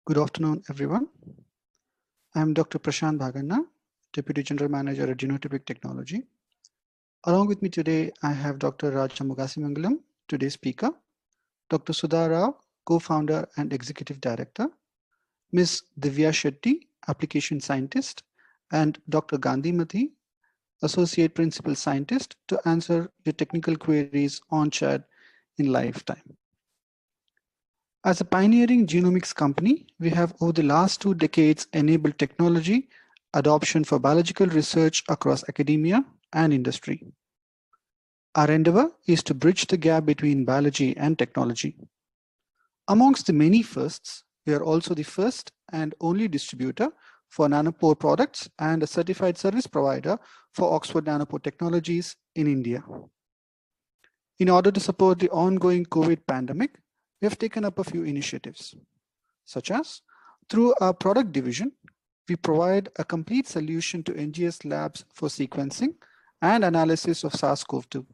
Good afternoon, everyone. I am Dr. Prashant Bhaganna, Deputy General Manager at Genotypic Technology. Along with me today, I have Dr. Raja Mugasimangalam, today's speaker, Dr. Sudha Rao, co-founder and executive director, Ms. Divya Shetty, application scientist, and Dr. Gandhi Mathi, associate principal scientist, to answer your technical queries on chat in lifetime. As a pioneering genomics company, we have over the last 2 decades enabled technology adoption for biological research across academia and industry. Our endeavor is to bridge the gap between biology and technology. Amongst the many firsts, we are also the first and only distributor for nanopore products and a certified service provider for Oxford Nanopore Technologies in India. In order to support the ongoing COVID pandemic, we have taken up a few initiatives, such as through our product division, we provide a complete solution to NGS labs for sequencing and analysis of SARS-CoV-2.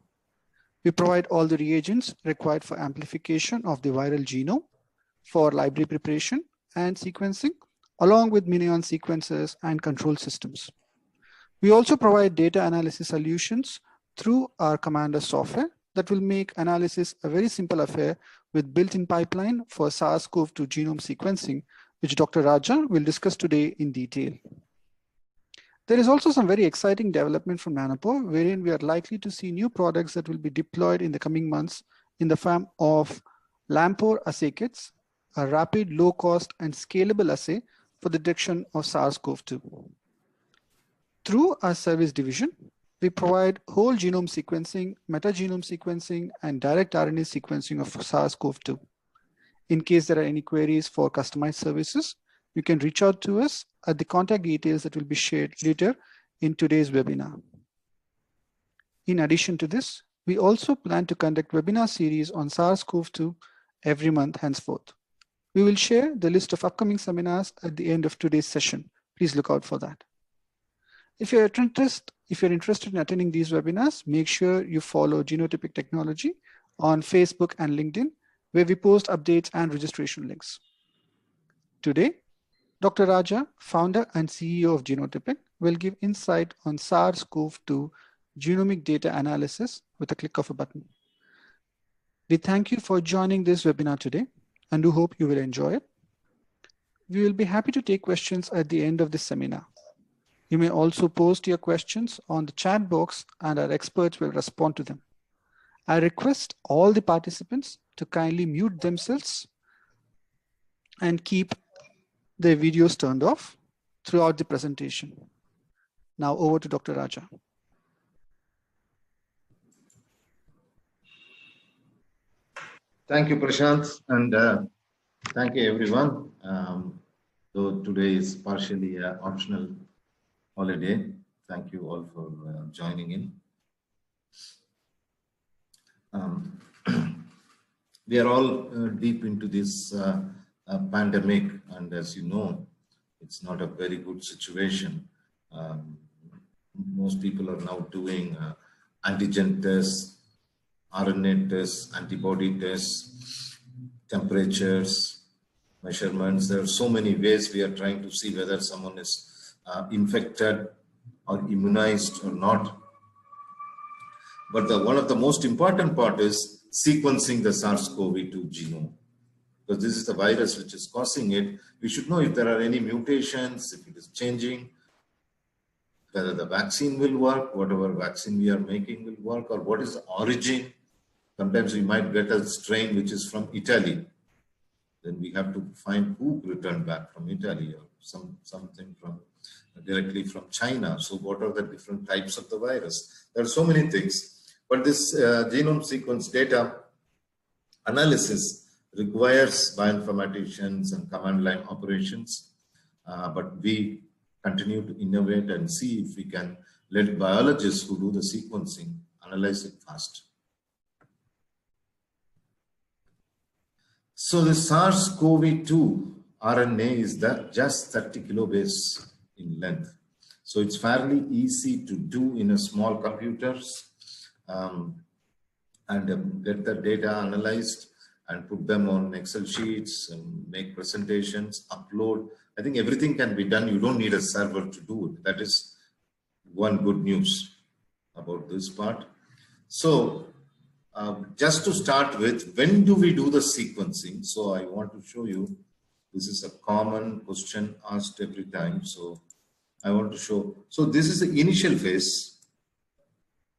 We provide all the reagents required for amplification of the viral genome for library preparation and sequencing, along with Minion sequencers and control systems. We also provide data analysis solutions through our Commander software that will make analysis a very simple affair with built-in pipeline for SARS-CoV-2 genome sequencing, which Dr. Raja will discuss today in detail. There is also some very exciting development from Nanopore, wherein we are likely to see new products that will be deployed in the coming months in the form of Lampore assay kits, a rapid, low-cost, and scalable assay for the detection of SARS-CoV-2. Through our service division, we provide whole genome sequencing, metagenome sequencing, and direct RNA sequencing of SARS-CoV-2. In case there are any queries for customized services, you can reach out to us at the contact details that will be shared later in today's webinar. In addition to this, we also plan to conduct webinar series on SARS-CoV-2 every month henceforth. We will share the list of upcoming seminars at the end of today's session. Please look out for that. If you're interested in attending these webinars, make sure you follow Genotypic Technology on Facebook and LinkedIn, where we post updates and registration links. Today, Dr. Raja, founder and CEO of Genotypic, will give insight on SARS-CoV-2 genomic data analysis with a click of a button. We thank you for joining this webinar today and do hope you will enjoy it. We will be happy to take questions at the end of this seminar. You may also post your questions on the chat box and our experts will respond to them. I request all the participants to kindly mute themselves and keep their videos turned off throughout the presentation. Now over to Dr. Raja. Thank you, Prashant, and thank you, everyone. Though today is partially an optional holiday, thank you all for joining in. We are all deep into this pandemic, and as you know, it's not a very good situation. Most people are now doing antigen tests, RNA tests, antibody tests, temperatures, measurements. There are so many ways we are trying to see whether someone is infected or immunized or not. But one of the most important part is sequencing the SARS-CoV-2 genome. Because this is the virus which is causing it. We should know if there are any mutations, if it is changing, whether the vaccine will work, whatever vaccine we are making will work, or what is the origin. Sometimes we might get a strain which is from Italy. Then we have to find who returned back from Italy, or something from directly from China. So what are the different types of the virus? There are so many things. But this genome sequence data analysis requires bioinformaticians and command line operations. But we continue to innovate and see if we can let biologists who do the sequencing analyze it fast. So the SARS-CoV-2 RNA is just 30 kilobase in length. So it's fairly easy to do in a small computers and get the data analyzed and put them on Excel sheets and make presentations, upload. I think everything can be done. You don't need a server to do it. That is one good news about this part. So just to start with, when do we do the sequencing? So I want to show you, this is a common question asked every time. So I want to show, so this is the initial phase.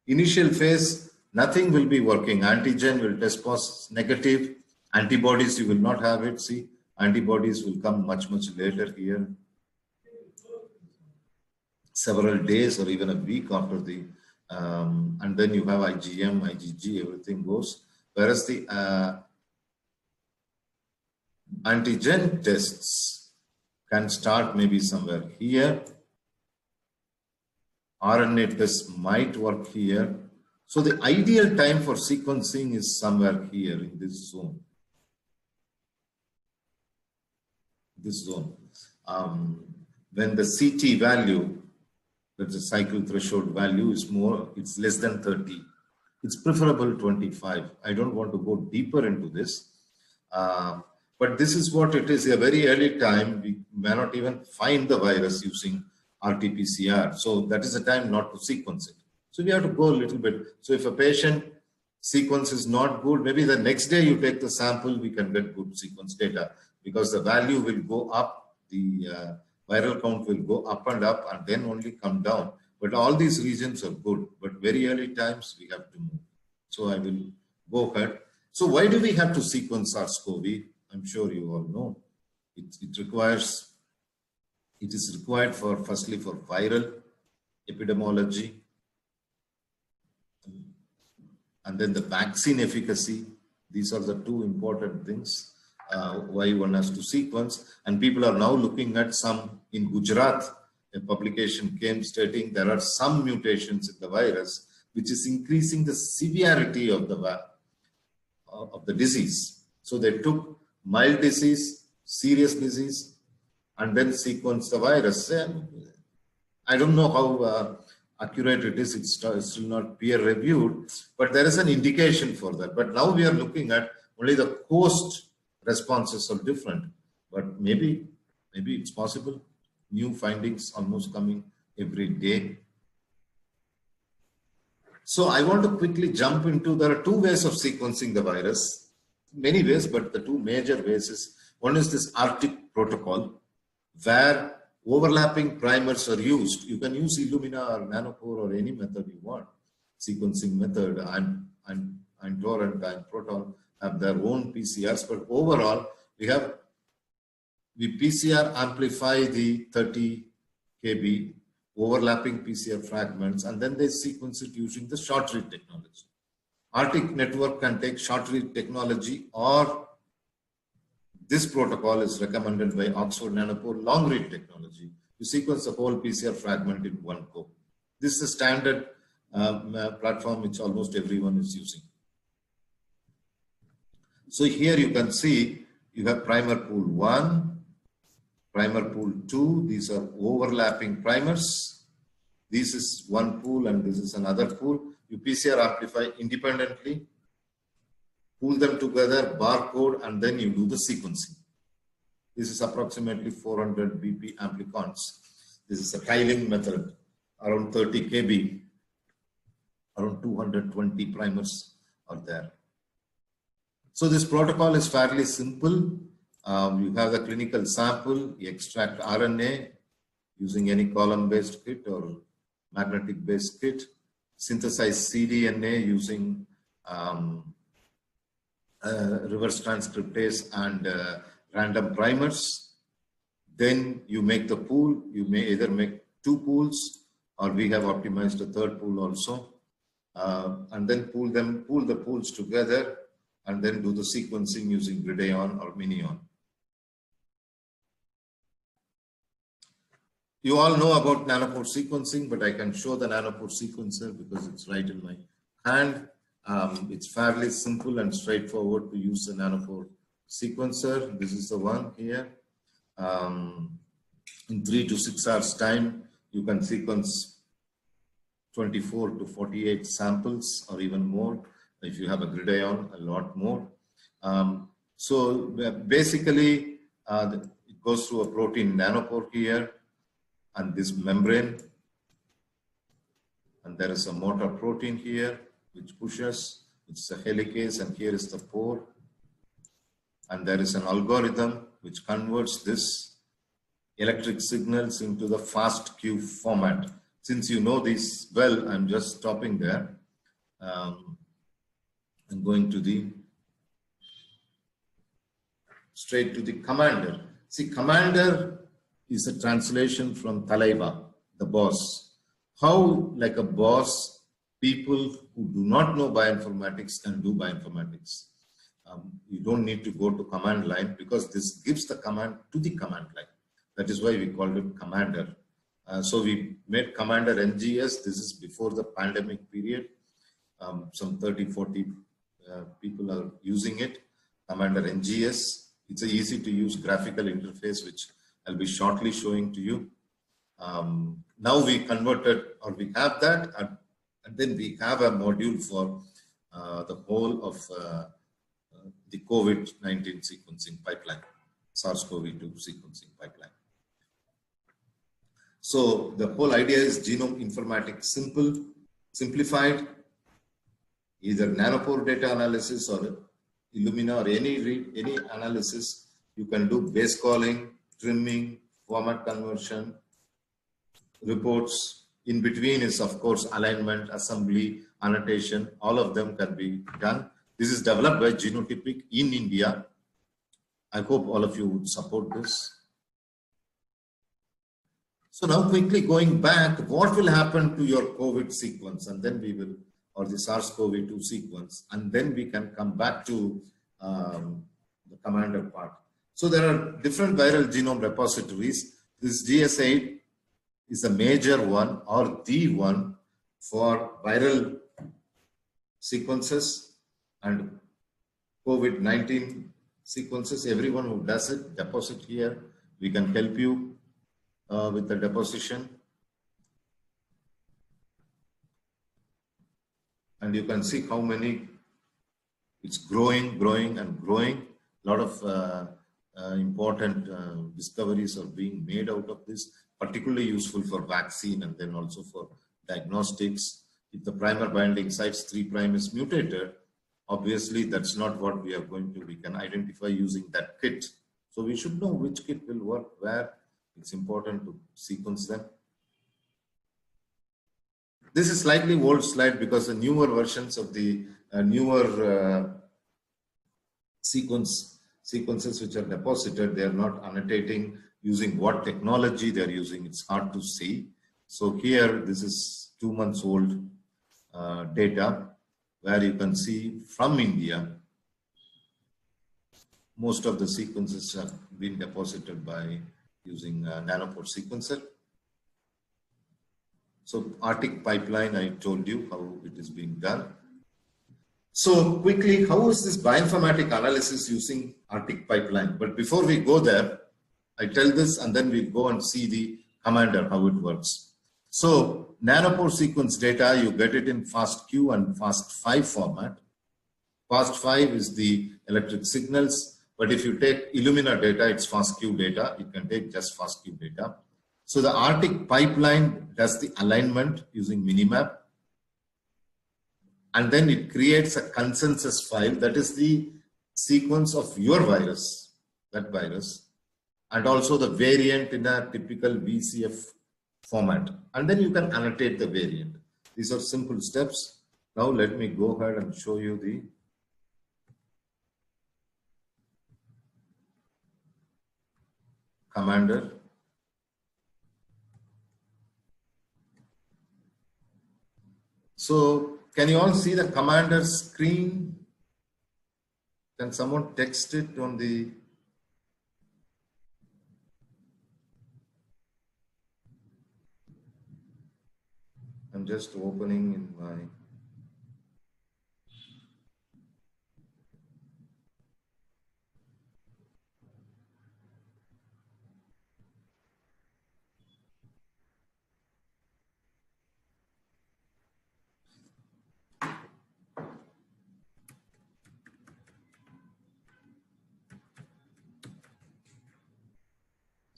Initial phase, nothing will be working. Antigen will test negative. Antibodies, you will not have it. See, antibodies will come much, much later here. Several days or even a week after the, and then you have IgM, IgG, everything goes. Whereas the antigen tests can start maybe somewhere here. RNA tests might work here. So the ideal time for sequencing is somewhere here in this zone. This zone. When the CT value, that's a cycle threshold value, is more, it's less than 30. It's preferable 25. I don't want to go deeper into this. But this is what it is. A very early time, we may not even find the virus using RT-PCR. So that is the time not to sequence it. So we have to go a little bit. So if a patient sequence is not good, maybe the next day you take the sample, we can get good sequence data because the value will go up, the viral count will go up and then only come down. But all these regions are good, but very early times we have to move. So I will go ahead. So why do we have to sequence SARS-CoV? I'm sure you all know. It is required for, firstly, for viral epidemiology, and then the vaccine efficacy. These are the two important things why one has to sequence. And people are now looking at some, in Gujarat, a publication came stating there are some mutations in the virus which is increasing the severity of the disease. So they took mild disease, serious disease, and then sequenced the virus. I don't know how accurate it is. It's still not peer reviewed, but there is an indication for that. But now we are looking at only the post responses are different, but maybe it's possible. New findings almost coming every day. So I want to quickly jump into, there are two ways of sequencing the virus, many ways, but the two major ways is, one is this Arctic protocol, where overlapping primers are used. You can use Illumina or Nanopore or any method you want. Sequencing method and Tor and Proton have their own PCRs, but overall we PCR amplify the 30 kb overlapping PCR fragments, and then they sequence it using the short read technology. Arctic network can take short read technology, or this protocol is recommended by Oxford Nanopore long read technology. You sequence the whole PCR fragment in one go. This is a standard platform which almost everyone is using. So here you can see you have primer pool 1, primer pool 2. These are overlapping primers. This is one pool and this is another pool. You PCR amplify independently, pool them together, barcode, and then you do the sequencing. This is approximately 400 BP amplicons. This is a tiling method, around 30 kb, around 220 primers are there. So this protocol is fairly simple. You have the clinical sample, you extract RNA using any column-based kit or magnetic-based kit, synthesize cDNA using reverse transcriptase and random primers. Then you make the pool. You may either make 2 pools, or we have optimized a 3rd pool also, and then pool the pools together, and then do the sequencing using GridION or Minion. You all know about Nanopore sequencing, but I can show the Nanopore sequencer because it's right in my hand. It's fairly simple and straightforward to use the Nanopore sequencer. This is the one here. In 3 to 6 hours time, you can sequence 24 to 48 samples or even more. If you have a GridION, a lot more. So basically, it goes through a protein nanopore here and this membrane. And there is a motor protein here which pushes. It's a helicase, and here is the pore. And there is an algorithm which converts this electric signals into the FASTQ format. Since you know this well, I'm just stopping there. I'm going to the straight to the commander. See, commander is a translation from Talaiba, the boss. How, like a boss, people who do not know bioinformatics can do bioinformatics. You don't need to go to command line because this gives the command to the command line. That is why we called it commander. So we made commander NGS. This is before the pandemic period. Some 30, 40 people are using it. Commander NGS. It's an easy to use graphical interface, which I'll be shortly showing to you. Now we converted, or we have that, and then we have a module for the whole of the COVID-19 sequencing pipeline, SARS-CoV-2 sequencing pipeline. So the whole idea is genome informatics simplified, either nanopore data analysis or Illumina or any analysis. You can do base calling, trimming, format conversion, reports. In between is, of course, alignment, assembly, annotation. All of them can be done. This is developed by Genotypic in India. I hope all of you would support this. So now quickly going back, what will happen to your COVID sequence? And then we will, or the SARS-CoV-2 sequence, and then we can come back to the commander part. So there are different viral genome repositories. This GS8 is a major one, or the one, for viral sequences and COVID-19 sequences. Everyone who does it, deposit here. We can help you with the deposition. And you can see how many, it's growing and growing. A lot of important discoveries are being made out of this, particularly useful for vaccine and then also for diagnostics. If the primer binding sites 3' is mutated, obviously that's not what we are going to, we can identify using that kit. So we should know which kit will work where. It's important to sequence them. This is slightly old slide because the newer versions of the newer sequences which are deposited, they are not annotating using what technology they are using. It's hard to see. So here, this is 2 months old data where you can see from India, most of the sequences have been deposited by using nanopore sequencer. So Arctic pipeline, I told you how it is being done. So quickly, how is this bioinformatic analysis using Arctic pipeline? But before we go there, I tell this and then we'll go and see the commander, how it works. So nanopore sequence data, you get it in FASTQ and FAST5 format. FAST5 is the electric signals. But if you take Illumina data, it's FASTQ data. You can take just FASTQ data. So the Arctic pipeline does the alignment using Minimap. And then it creates a consensus file that is the sequence of your virus, that virus, and also the variant in a typical VCF format. And then you can annotate the variant. These are simple steps. Now let me go ahead and show you the commander. So can you all see the commander screen? Can someone text it on the... I'm just opening in my...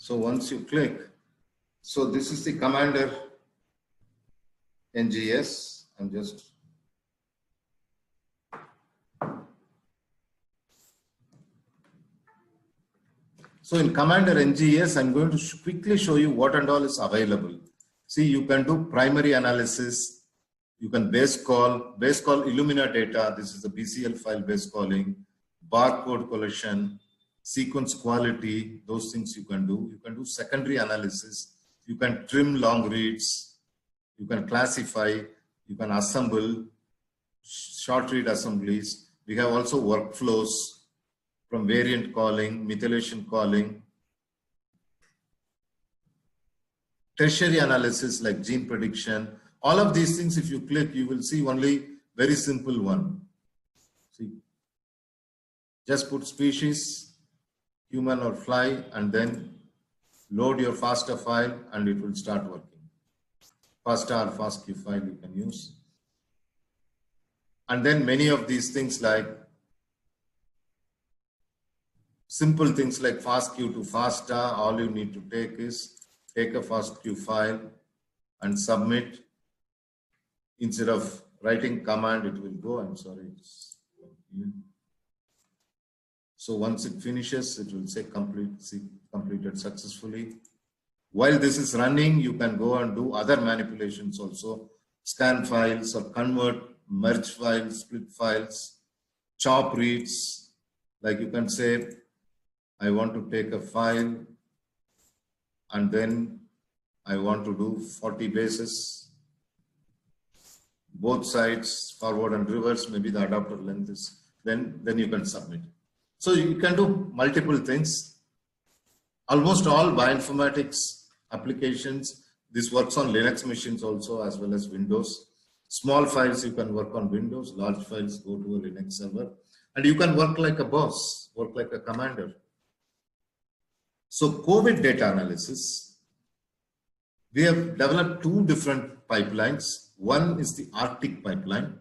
So once you click, so this is the Commander NGS. I'm just so in Commander NGS, I'm going to quickly show you what and all is available. See, you can do primary analysis. You can base call Illumina data. This is the BCL file base calling, barcode collection, sequence quality, those things you can do. You can do secondary analysis. You can trim long reads. You can classify. You can assemble short read assemblies. We have also workflows from variant calling, methylation calling, tertiary analysis like gene prediction. All of these things, if you click, you will see only very simple one. See, just put species, human or fly, and then load your FASTA file and it will start working. FASTA or FASTQ file you can use. And then many of these things like simple things like FASTQ to FASTA, all you need to take is take a FASTQ file and submit. Instead of writing command, it will go. I'm sorry. So once it finishes, it will say completed successfully. While this is running, you can go and do other manipulations also. Scan files or convert, merge files, split files, chop reads. Like you can say, I want to take a file and then I want to do 40 bases. Both sides, forward and reverse, maybe the adapter length is, then you can submit. So you can do multiple things. Almost all bioinformatics applications, this works on Linux machines also as well as Windows. Small files you can work on Windows, large files go to a Linux server. And you can work like a boss, work like a commander. So COVID data analysis, we have developed two different pipelines. One is the Arctic pipeline.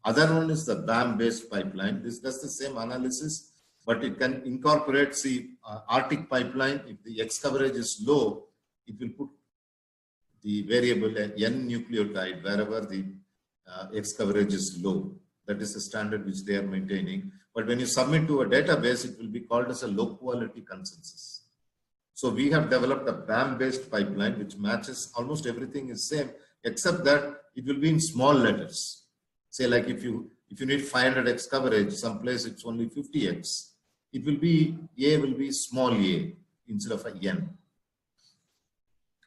Other one is the BAM-based pipeline. This does the same analysis, but it can incorporate the Arctic pipeline. If the X coverage is low, it will put the variable N nucleotide wherever the X coverage is low. That is the standard which they are maintaining. But when you submit to a database, it will be called as a low quality consensus. So we have developed a BAM-based pipeline which matches almost everything is same, except that it will be in small letters. Say like if you need 500x coverage, someplace it's only 50x. It will be, A will be small a instead of a N.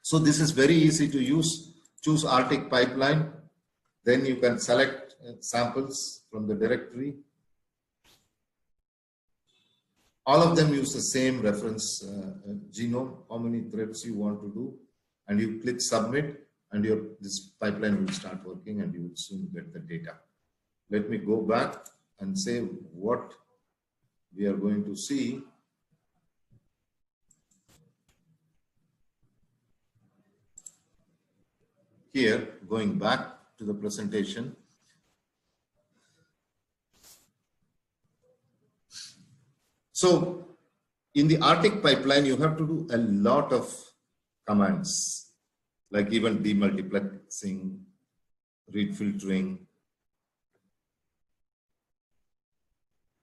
So this is very easy to use. Choose Arctic pipeline. Then you can select samples from the directory. All of them use the same reference genome, how many threads you want to do, and you click submit, and this pipeline will start working and you will soon get the data. Let me go back and say what we are going to see. Here, going back to the presentation. So in the Arctic pipeline, you have to do a lot of commands, like even demultiplexing, read filtering.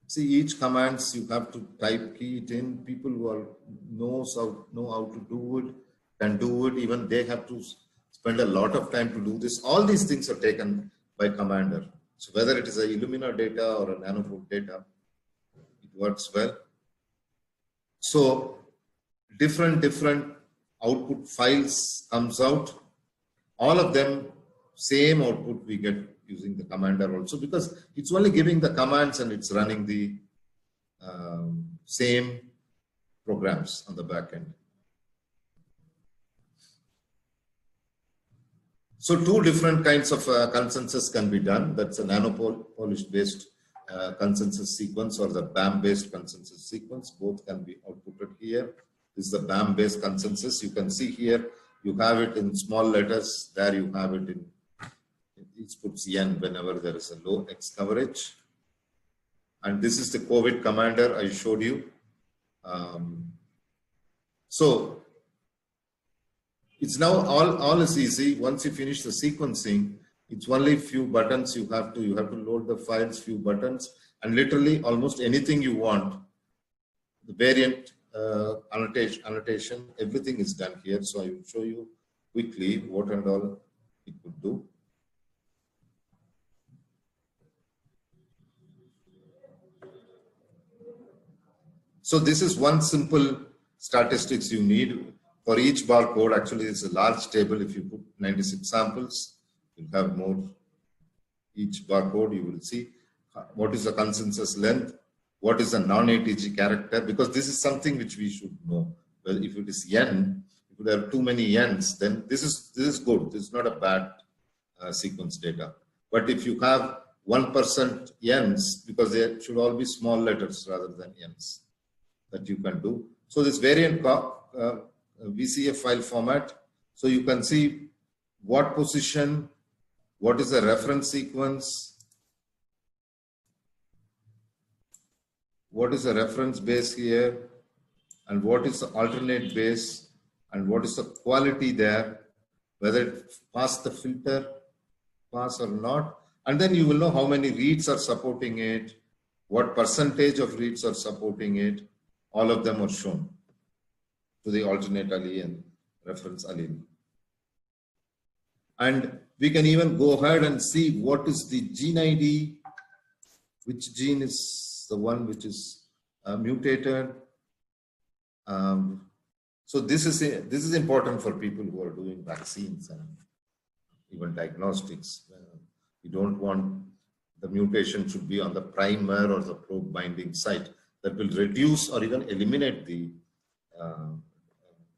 See, each commands you have to type key it in. People who know how to do it, can do it. Even they have to spend a lot of time to do this. All these things are taken by Commander. So whether it is a Illumina data or a Nanopore data, it works well. So different output files comes out. All of them same output we get using the Commander also, because it's only giving the commands and it's running the same programs on the back end. So two different kinds of consensus can be done. That's a Nanopolish based consensus sequence or the BAM based consensus sequence. Both can be outputted here. This is the BAM based consensus. You can see here, you have it in small letters. There you have it in, it puts N whenever there is a low X coverage. And this is the COVID Commander I showed you. So It's now all is easy. Once you finish the sequencing, it's only few buttons you have to load the files, few buttons, and literally almost anything you want. The variant annotation, everything is done here. So I will show you quickly what and all it could do. So this is one simple statistics you need for each barcode. Actually, it's a large table. If you put 96 samples, you'll have more. Each barcode, you will see what is the consensus length, what is the non-ATG character, because this is something which we should know. Well, if it is n, if there are too many n's, then this is good. This is not a bad sequence data. But if you have 1% n's, because they should all be small letters rather than n's, that you can do. So this variant VCF file format, so you can see what position, what is the reference sequence, what is the reference base here, and what is the alternate base, and what is the quality there, whether it passed the filter, pass or not. And then you will know how many reads are supporting it, what percentage of reads are supporting it. All of them are shown to the alternate allele and reference allele. And we can even go ahead and see what is the gene ID, which gene is the one which is mutated. So this is important for people who are doing vaccines and even diagnostics. You don't want the mutation should be on the primer or the probe binding site. That will reduce or even eliminate the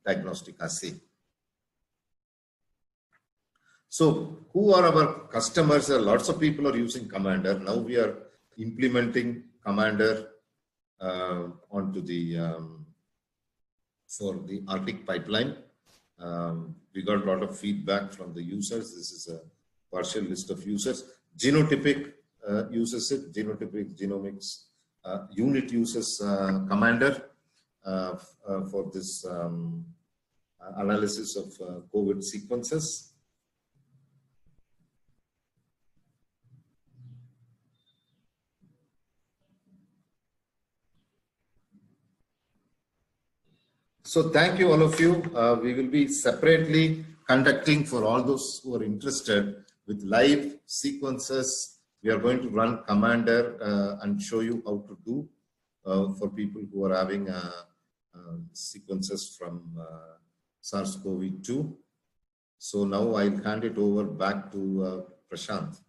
diagnostic assay. So who are our customers? Lots of people are using Commander. Now we are implementing Commander onto the for the Arctic pipeline. We got a lot of feedback from the users. This is a partial list of users. Genotypic uses it. Genotypic Genomics unit uses Commander for this analysis of COVID sequences. So thank you all of you. We will be separately conducting for all those who are interested with live sequences. We are going to run Commander and show you how to do for people who are having sequences from SARS-CoV-2. So now I'll hand it over back to Prashant.